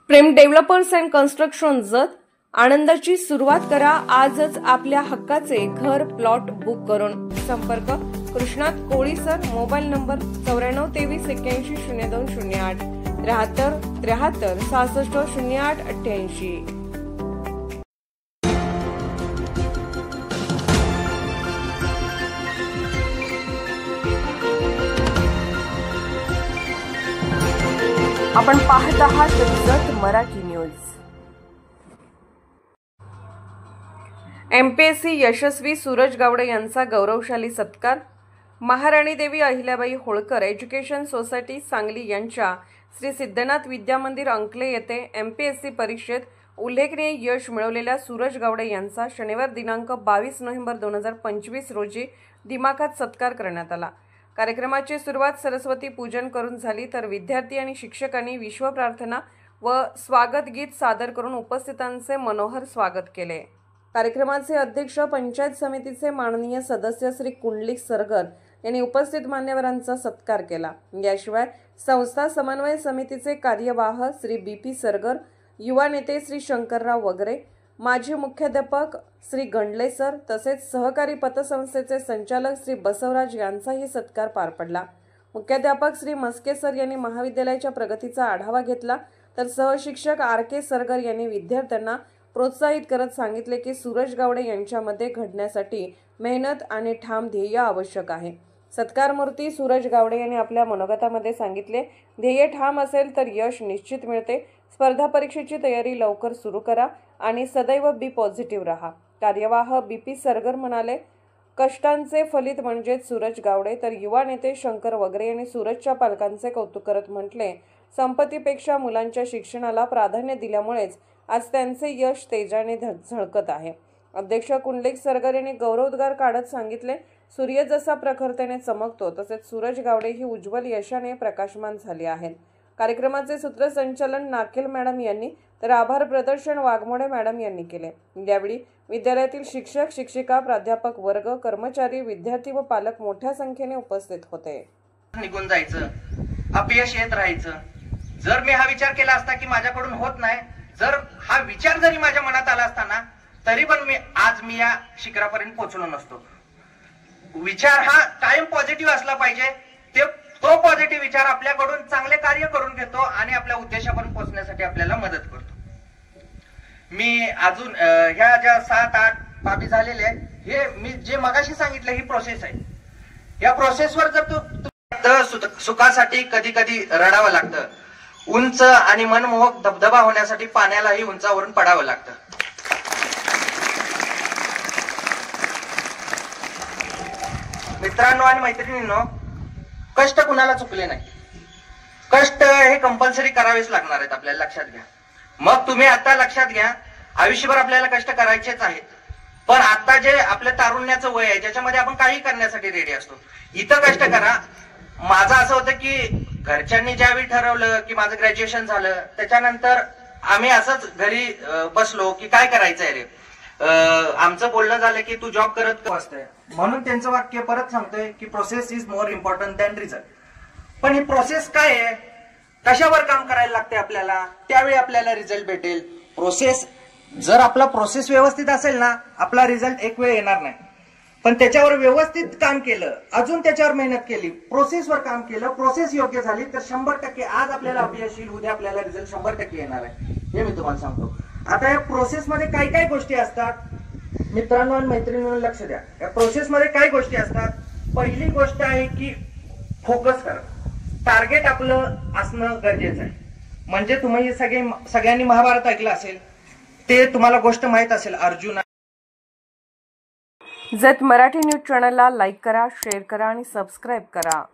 Prem developers and construction जत आनंदाची सुरुवात करा आजच आपल्या हक्काचे घर प्लॉट बुक करून। संपर्क कृष्णात कोळी सर, मोबाईल नंबर 9423810208 73 73 66 08 88। आपण पाहत आहात जत मराठी न्यूज। एमपीएससी यशस्वी सूरज गावडे यांचा गौरवशाली सत्कार। महाराणी देवी अहिल्याबाई होळकर एज्युकेशन सोसायटी सांगली यांच्या श्री सिद्धनाथ विद्या मंदिर अंकले येथे एमपीएससी परीक्षेत उल्लेखनीय यश मिळवलेल्या सूरज गावडे यांचा शनिवार दिनांक 22 नोव्हेंबर 2025 रोजी दिमाखात सत्कार करण्यात आला। कार्यक्रमाची सुरुवात सरस्वती पूजन करून झाली, तर विद्यार्थी आणि शिक्षकांनी विश्व प्रार्थना व स्वागत गीत सादर करून उपस्थितांचे मनोहर स्वागत केले। कार्यक्रमाचे अध्यक्ष पंचायत समितीचे माननीय सदस्य श्री कुंडलिक सरगर यांनी उपस्थित मान्यवरांचा सत्कार केला। याशिवाय संस्था समन्वय समितीचे कार्यवाह श्री बीपी सरगर, युवा नेते श्री शंकरराव वगरे, माजी मुख्याध्यापक श्री गंडले सर तसेच सहकारी पतसंस्थेचे संचालक श्री बसवराज यांचाही सत्कार पार पडला। मुख्याध्यापक श्री मस्के सर यांनी महाविद्यालयाच्या प्रगतीचा आढावा घेतला, तर सहशिक्षक आर के सरगर यांनी विद्यार्थ्यांना प्रोत्साहित करत सांगितले की सूरज गावडे यांच्यामध्ये घडण्यासाठी मेहनत आणि ठाम ध्येय आवश्यक आहे। सत्कारमूर्ती सूरज गावडे यांनी आपल्या मनोगतामध्ये सांगितले, ध्येय ठाम असेल तर यश निश्चित मिळते। स्पर्धा परीक्षेची तयारी लवकर सुरू करा आणि सदैव बी पॉझिटिव्ह रहा। कार्यवाह बीपी सरगर म्हणाले, कष्टांचे फलित म्हणजे सूरज गावडे, तर युवा नेते शंकर वगरे यांनी सूरजच्या पालकांचे कौतुक करत म्हटले, संपत्तीपेक्षा मुलांच्या शिक्षणाला प्राधान्य दिल्यामुळेच आज त्यांचे यश तेजाने झळकत आहे। अध्यक्ष कुंडलिक सरगर यांनी गौरवोद्गार काढत सांगितले, सूर्य जसा प्रखरतेने चमकतो तसेच सूरज गावडे ही उज्ज्वल यशाने प्रकाशमान झाली आहेत। कार्यक्रमाचे सूत्रसंचालन नाकेल मॅडम यांनी, तर आभार प्रदर्शन वाघमोडे मॅडम यांनी केले। यावेळी विद्यालयातील शिक्षक, शिक्षिका, प्राध्यापक वर्ग, कर्मचारी, विद्यार्थी व पालक मोठ्या संख्येने उपस्थित होते। निघून जायचं, अपयश येत राहायचं। जर मी हा विचार केला असता की माझ्याकडून होत नाही, जर हा विचार जरी माझ्या मनात आला असताना, तरी पण आज मी या शिखरापर्यंत पोहोचलो नसतो। विचार हा कायम पॉझिटिव्ह असला पाहिजे। तो पॉझिटिव्ह विचार आपल्याकडून चांगले कार्य करून घेतो आणि आपल्या उद्देशापर्यंत पोहोचण्यासाठी आपल्याला मदत करतो। मी अजून ह्या ज्या 7-8 बाबी झालेल्या आहेत, हे मी जे मगाशी सांगितलं ही प्रोसेस आहे। या प्रोसेसवर जर तू सुखासाठी कधी कधी रडावं लागतं, उंच आणि मनमोहक धबधबा होण्यासाठी पाण्यालाही उंचावरून पडावं लागतं। मित्रांनो आणि मैत्रिणींनो, कष्ट कुणाला चुकले नाही। कष्ट हे कंपल्सरी करावेच लागणार आहेत, आपल्याला लक्षात घ्या। मग तुम्ही आता लक्षात घ्या, आयुष्यभर आपल्याला कष्ट करायचेच आहेत, पण आता जे आपल्या तारुण्याचं वय आहे ज्याच्यामध्ये आपण काही करण्यासाठी रेडी असतो, इथं कष्ट करा। माझं असं होतं की घरच्यांनी ज्यावेळी ठरवलं की माझं ग्रॅज्युएशन झालं, त्याच्यानंतर आम्ही असंच घरी बसलो की काय करायचंय रे, आमचं बोलणं झालं की तू जॉब करत असतंय, म्हणून त्यांचं वाक्य परत सांगतोय की process is more important than result. पण ही प्रोसेस काय आहे, कशावर काम करायला लागते आपल्याला, त्यावेळी आपल्याला रिझल्ट भेटेल। प्रोसेस जर आपला प्रोसेस व्यवस्थित असेल ना, आपला रिझल्ट एक वेळ येणार नाही, पण त्याच्यावर व्यवस्थित काम केलं, अजून त्याच्यावर मेहनत केली, प्रोसेसवर काम केलं, प्रोसेस योग्य झाली तर 100% आज आपल्याला अपयश येईल, उद्या आपल्याला रिझल्ट 100% येणार आहे, हे मी तुम्हाला सांगतो। आता या प्रोसेस मध्ये काय काय गोष्टी असतात मित्रांनो आणि मैत्रिणींनो, लक्ष द्या। या प्रोसेस मध्ये काय गोष्टी असतात, पहिली गोष्ट आहे की फोकस करा, टार्गेट आपलं असणं गरजेचं आहे। म्हणजे तुम्ही सगळ्यांनी महाभारत ऐकलं असेल, ते तुम्हाला गोष्ट माहित असेल, अर्जुन। जत मराठी न्यूज चॅनलला लाईक करा, शेअर करा आणि सबस्क्राईब करा।